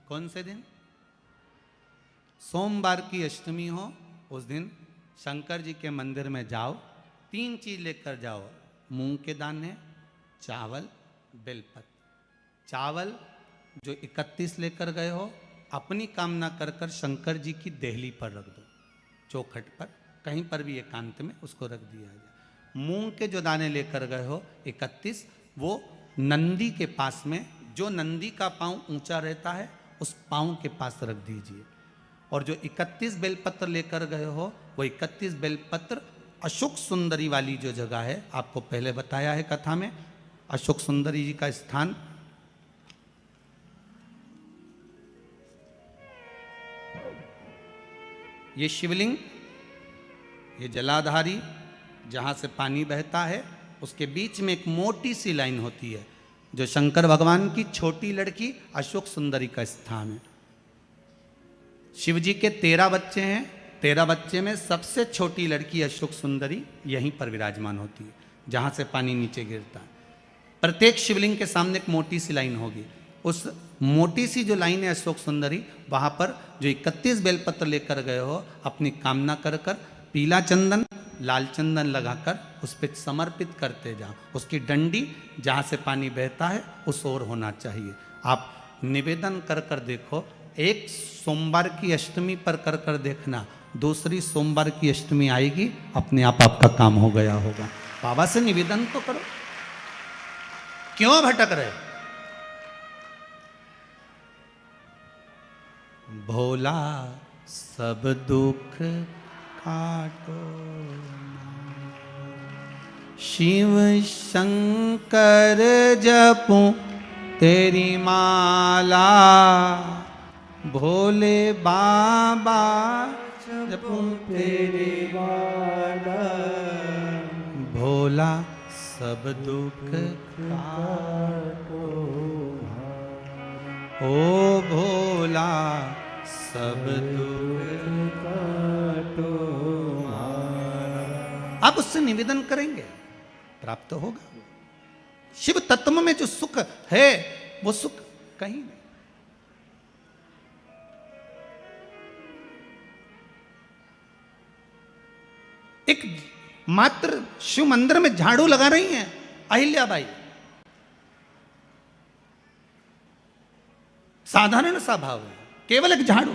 कौन से दिन? सोमवार की अष्टमी हो, उस दिन शंकर जी के मंदिर में जाओ, 3 चीज लेकर जाओ, मूंग के दाने, चावल, बेलपत्र। चावल जो 31 लेकर गए हो, अपनी कामना कर कर शंकर जी की देहली पर रख दो, चौखट पर, कहीं पर भी एकांत में उसको रख दिया जाए। मूंग के जो दाने लेकर गए हो 31, वो नंदी के पास में, जो नंदी का पांव ऊंचा रहता है उस पांव के पास रख दीजिए। और जो 31 बेलपत्र लेकर गए हो, वो 31 बेलपत्र अशोक सुंदरी वाली जो जगह है, आपको पहले बताया है कथा में, अशोक सुंदरी जी का स्थान ये शिवलिंग, ये जलाधारी जहाँ से पानी बहता है, उसके बीच में एक मोटी सी लाइन होती है, जो शंकर भगवान की छोटी लड़की अशोक सुंदरी का स्थान है। शिव जी के 13 बच्चे हैं, 13 बच्चे में सबसे छोटी लड़की अशोक सुंदरी यहीं पर विराजमान होती है, जहाँ से पानी नीचे गिरता है। प्रत्येक शिवलिंग के सामने एक मोटी सी लाइन होगी, उस मोटी सी जो लाइन है अशोक सुंदरी, वहाँ पर जो 31 बेलपत्र लेकर गए हो, अपनी कामना कर कर पीला चंदन, लाल चंदन लगाकर उस पर समर्पित करते जाओ। उसकी डंडी जहाँ से पानी बहता है उस ओर होना चाहिए। आप निवेदन कर कर देखो, एक सोमवार की अष्टमी पर कर कर देखना, दूसरी सोमवार की अष्टमी आएगी, अपने आप आपका काम हो गया होगा। बाबा से निवेदन तो करो, क्यों भटक रहे? भोला सब दुख काटो, शिव शंकर जपूं तेरी माला, भोले बाबा जपूं तेरी माला, भोला सब दुख काटो, ओ भोला सब दुख काटो। आप उससे निवेदन करेंगे, प्राप्त होगा। शिव तत्व में जो सुख है, वो सुख कहीं नहीं। एक मात्र शिव मंदिर में झाड़ू लगा रही हैं अहिल्याबाई, साधारण सा भाव है, केवल एक झाड़ू।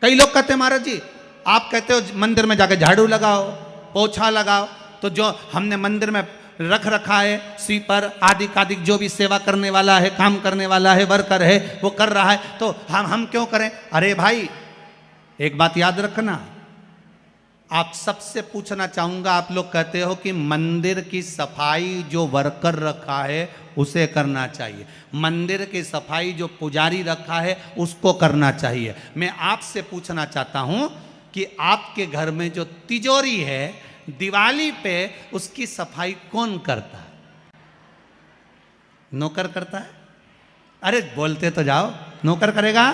कई लोग कहते हैं महाराज जी, आप कहते हो मंदिर में जाकर झाड़ू लगाओ, पोछा लगाओ, तो जो हमने मंदिर में रख रखा है स्वीपर आदि कादिक, जो भी सेवा करने वाला है, काम करने वाला है, वर्कर है, वो कर रहा है, तो हम क्यों करें? अरे भाई, एक बात याद रखना, आप सबसे पूछना चाहूंगा, आप लोग कहते हो कि मंदिर की सफाई जो वर्कर रखा है उसे करना चाहिए, मंदिर की सफाई जो पुजारी रखा है उसको करना चाहिए। मैं आपसे पूछना चाहता हूं कि आपके घर में जो तिजोरी है, दिवाली पे उसकी सफाई कौन करता है? नौकर करता है? अरे बोलते तो जाओ। नौकर करेगा?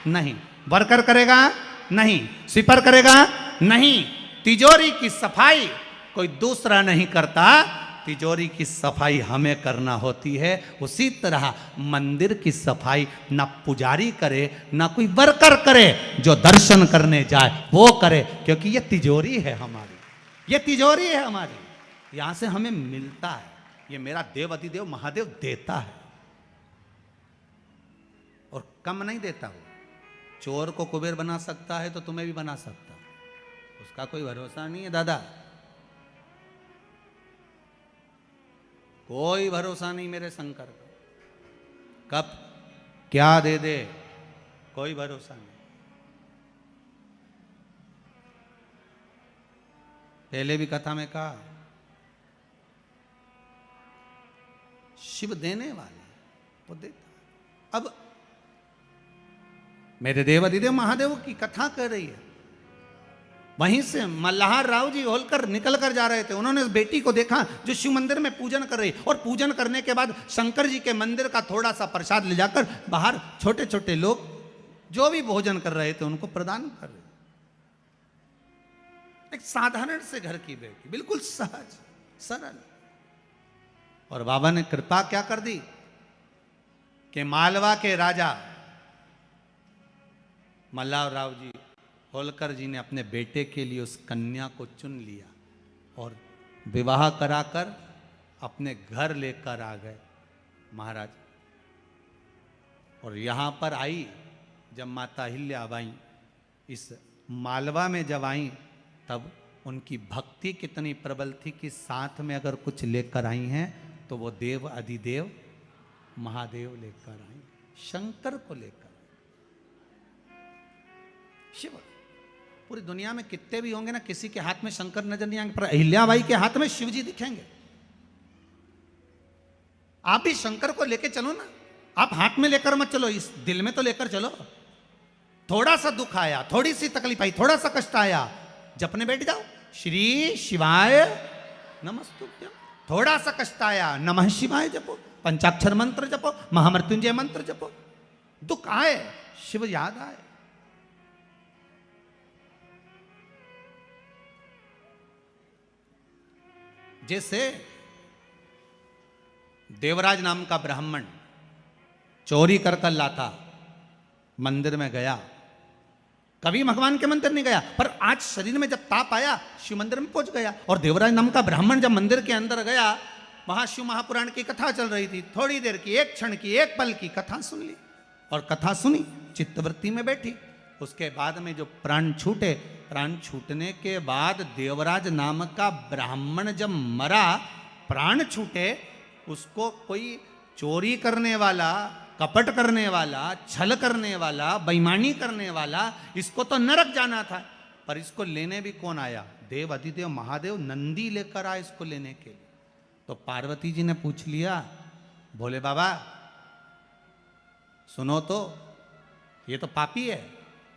नहीं। वर्कर करेगा? नहीं। स्वीपर करेगा? नहीं। तिजोरी की सफाई कोई दूसरा नहीं करता, तिजोरी की सफाई हमें करना होती है। उसी तरह मंदिर की सफाई ना पुजारी करे, ना कोई वर्कर करे, जो दर्शन करने जाए वो करे, क्योंकि ये तिजोरी है हमारी, ये तिजोरी है हमारी, यहां से हमें मिलता है, ये मेरा देव अधिदेव महादेव देता है, और कम नहीं देता। वो चोर को कुबेर बना सकता है तो तुम्हें भी बना सकता, उसका कोई भरोसा नहीं है दादा, कोई भरोसा नहीं मेरे शंकर का, कब क्या दे दे कोई भरोसा नहीं। पहले भी कथा में कहा, शिव देने वाले वो देता। अब मेरे देव अधिदेव महादेव की कथा कर रही है, वहीं से मल्हार राव जी होलकर निकल कर जा रहे थे, उन्होंने उस बेटी को देखा जो शिव मंदिर में पूजन कर रही, और पूजन करने के बाद शंकर जी के मंदिर का थोड़ा सा प्रसाद ले जाकर बाहर छोटे छोटे लोग जो भी भोजन कर रहे थे उनको प्रदान कर रहे। एक साधारण से घर की बेटी, बिल्कुल सहज सरल, और बाबा ने कृपा क्या कर दी कि मालवा के राजा मल्हारराव जी होलकर जी ने अपने बेटे के लिए उस कन्या को चुन लिया और विवाह कराकर अपने घर लेकर आ गए महाराज। और यहाँ पर आई जब माता अहिल्याबाई इस मालवा में जब आई, तब उनकी भक्ति कितनी प्रबल थी कि साथ में अगर कुछ लेकर आई हैं तो वो देव अधिदेव महादेव लेकर आई, शंकर को लेकर। शिव पूरी दुनिया में कितने भी होंगे ना, किसी के हाथ में शंकर नजर नहीं आएंगे, पर अहिल्याबाई के हाथ में शिव जी दिखेंगे। आप भी शंकर को लेकर चलो ना, आप हाथ में लेकर मत चलो, इस दिल में तो लेकर चलो। थोड़ा सा दुख आया, थोड़ी सी तकलीफ आई, थोड़ा सा कष्ट आया, जपने बैठ जाओ, श्री शिवाय नमस्तुभ्यं। थोड़ा सा कष्ट आया, नमः शिवाय जपो, पंचाक्षर मंत्र जपो, महामृत्युंजय मंत्र जपो। दुख आए, शिव याद आए। जैसे देवराज नाम का ब्राह्मण चोरी कर कर लाता, मंदिर में गया, कभी भगवान के मंदिर नहीं गया, पर आज शरीर में जब ताप आया शिव मंदिर में पहुंच गया। और देवराज नाम का ब्राह्मण जब मंदिर के अंदर गया, वहां शिव महापुराण की कथा चल रही थी, थोड़ी देर की, एक क्षण की, एक पल की कथा सुन ली, और कथा सुनी, चित्तवृत्ति में बैठी। उसके बाद में जो प्राण छूटे, प्राण छूटने के बाद देवराज नाम का ब्राह्मण जब मरा, प्राण छूटे, उसको कोई चोरी करने वाला, कपट करने वाला, छल करने वाला, बेईमानी करने वाला, इसको तो नरक जाना था, पर इसको लेने भी कौन आया? देव अधिदेव महादेव नंदी लेकर आए इसको लेने के लिए। तो पार्वती जी ने पूछ लिया, भोले बाबा सुनो तो, ये तो पापी है,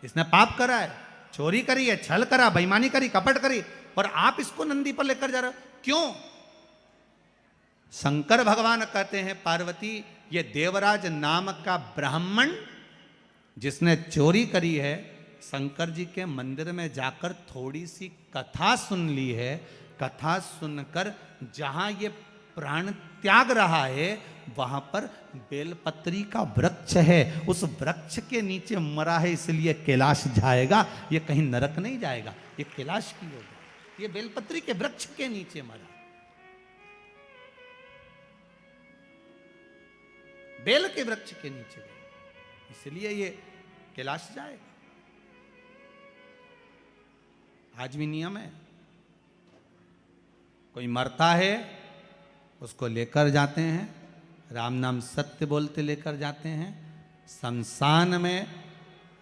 इसने पाप करा है, चोरी करी है, छल करा, बेईमानी करी, कपट करी, और आप इसको नंदी पर लेकर जा रहे हो, क्यों? शंकर भगवान कहते हैं, पार्वती ये देवराज नाम का ब्राह्मण जिसने चोरी करी है, शंकर जी के मंदिर में जाकर थोड़ी सी कथा सुन ली है, कथा सुनकर जहां ये प्राण त्याग रहा है, वहां पर बेलपत्री का वृक्ष है, उस वृक्ष के नीचे मरा है, इसलिए कैलाश जाएगा, ये कहीं नरक नहीं जाएगा, ये कैलाश की होगा, ये बेलपत्री के वृक्ष के नीचे मरा, बेल के वृक्ष के नीचे गए, इसलिए ये कैलाश जाएगा। आज भी नियम है, कोई मरता है उसको लेकर जाते हैं, राम नाम सत्य बोलते लेकर जाते हैं, शमशान में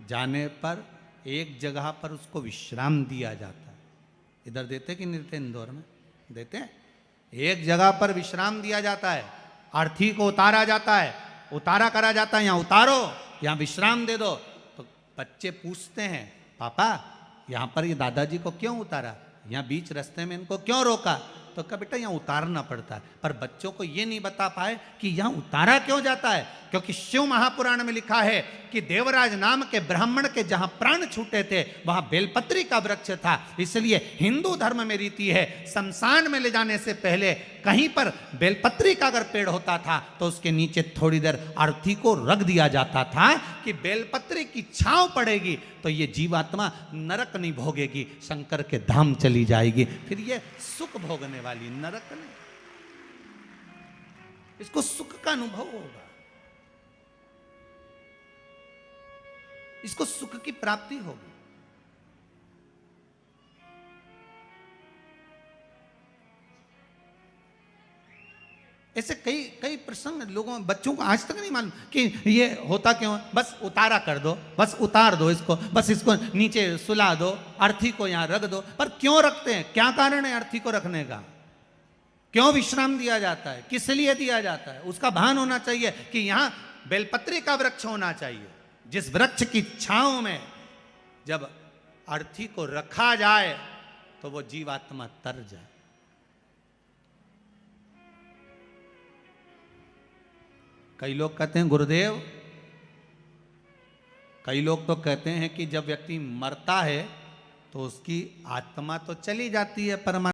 जाने पर एक जगह पर उसको विश्राम दिया जाता है। इधर देते कि नहीं देते? इंदौर में देते हैं, एक जगह पर विश्राम दिया जाता है, अर्थी को उतारा जाता है, उतारा करा जाता है, यहाँ उतारो, यहाँ विश्राम दे दो। तो बच्चे पूछते हैं, पापा यहाँ पर ये दादाजी को क्यों उतारा, यहाँ बीच रास्ते में इनको क्यों रोका? तो कहा बेटा यहाँ उतारना पड़ता है, पर बच्चों को ये नहीं बता पाए कि यहाँ उतारा क्यों जाता है, क्योंकि शिव महापुराण में लिखा है कि देवराज नाम के ब्राह्मण के जहां प्राण छूटे थे वहां बेलपत्री का वृक्ष था, इसलिए हिंदू धर्म में रीति है, शमशान में ले जाने से पहले कहीं पर बेलपत्री का अगर पेड़ होता था तो उसके नीचे थोड़ी देर अर्थी को रख दिया जाता था कि बेलपत्री की छांव पड़ेगी तो ये जीवात्मा नरक नहीं भोगेगी, शंकर के धाम चली जाएगी, फिर ये सुख भोगने वाली, नरक नहीं, इसको सुख का अनुभव होगा, इसको सुख की प्राप्ति होगी। ऐसे कई कई प्रसंग लोगों, बच्चों को आज तक नहीं मालूम कि ये होता क्यों है। बस उतारा कर दो, बस उतार दो इसको, बस इसको नीचे सुला दो, अर्थी को यहां रख दो। पर क्यों रखते हैं, क्या कारण है अर्थी को रखने का, क्यों विश्राम दिया जाता है, किस लिए दिया जाता है? उसका भान होना चाहिए कि यहां बेलपत्री का वृक्ष होना चाहिए, जिस वृक्ष की छांव में जब अर्थी को रखा जाए तो वो जीवात्मा तर जाए। कई लोग कहते हैं गुरुदेव, कई लोग तो कहते हैं कि जब व्यक्ति मरता है तो उसकी आत्मा तो चली जाती है परमात्मा